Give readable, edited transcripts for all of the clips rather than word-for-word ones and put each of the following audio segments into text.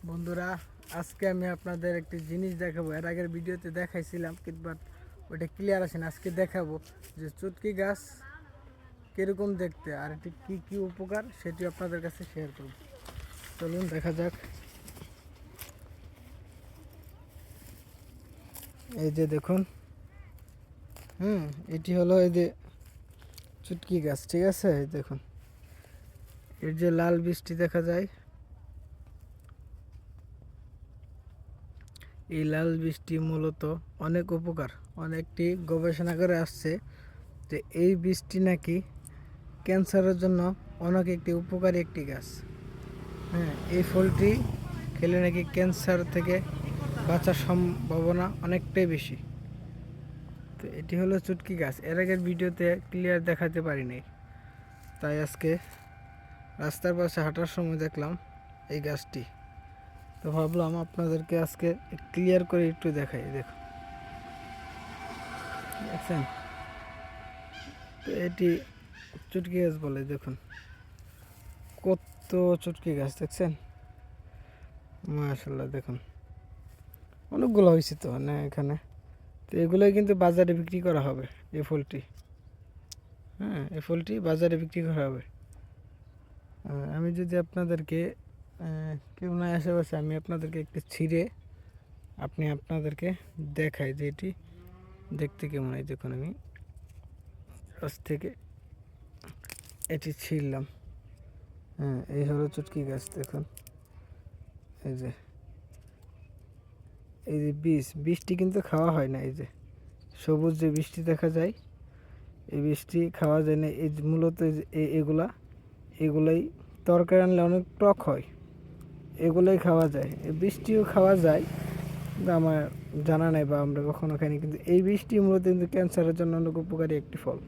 বন্ধুরা, আজকে আমি আপনাদের একটি জিনিস দেখাবো। এর আগের ভিডিওতে দেখাইছিলাম কিন্তু ওইটা ক্লিয়ার আসে না। আজকে দেখাবো যে চুটকি গাছ কীরকম দেখতে আর এটি কী কী উপকার সেটি আপনাদের কাছে শেয়ার করব। চলুন দেখা যাক। এই যে দেখুন, এটি হলো এই যে চুটকি গাছ, ঠিক আছে? এই দেখুন, এর যে লাল বীজটি দেখা যায়, এই লাল বীজটি মূলত অনেক উপকার। অনেকটি গবেষণা করে আসছে যে এই বীজটি নাকি ক্যান্সারের জন্য অনেক একটি উপকারী একটি গাছ। এই ফলটি খেলে নাকি ক্যান্সার থেকে বাঁচার সম্ভাবনা অনেকটাই বেশি। তো এটি হলো চুটকি গাছ। এর আগের ভিডিওতে ক্লিয়ার দেখাতে পারিনি, তাই আজকে রাস্তার পাশে হাঁটার সময় দেখলাম এই গাছটি। তো ভাবলাম আপনাদেরকে আজকে ক্লিয়ার করে একটু দেখাই। দেখুন, দেখছেন? তো এটি চুটকি গাছ বলে। দেখুন কত চুটকি গাছ, দেখছেন? মাশাআল্লাহ, দেখুন অনেকগুলো হয়েছে তো না এখানে। তো এগুলোই কিন্তু বাজারে বিক্রি করা হবে। এই ফলটি, এই ফলটি বাজারে বিক্রি করা হবে। আমি যদি আপনাদেরকে কেউ নাই আশেপাশে, আমি আপনাদেরকে একটু ছিঁড়ে আপনাদেরকে দেখাই যে এটি দেখতে কেমন হয়। দেখুন, আমি গাছ থেকে এটি ছিঁড়লাম। এই হলো চুটকি গাছ। দেখুন, এই যে বীজটি কিন্তু খাওয়া হয় না। এই যে সবুজ যে বীজটি দেখা যায়, এই বীজটি খাওয়া যায় না। এই মূলত এগুলাই তরকারি আনলে অনেক টক হয়, এগুলোই খাওয়া যায়। এই বীজটিও খাওয়া যায় কিন্তু আমার জানা নাই বা আমরা কখনো খাইনি। কিন্তু এই বীজটি মূলত কিন্তু ক্যান্সারের জন্য অনেক উপকারী একটি ফল।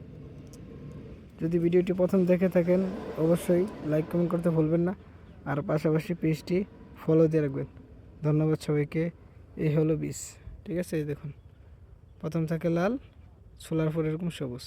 যদি ভিডিওটি প্রথম দেখে থাকেন অবশ্যই লাইক কমেন্ট করতে ভুলবেন না, আর পাশাপাশি পেজটি ফলো দিয়ে রাখবেন। ধন্যবাদ সবাইকে। এই হলো বীজ, ঠিক আছে? এই দেখুন, প্রথম থাকে লাল, ছোলার পর এরকম সবুজ।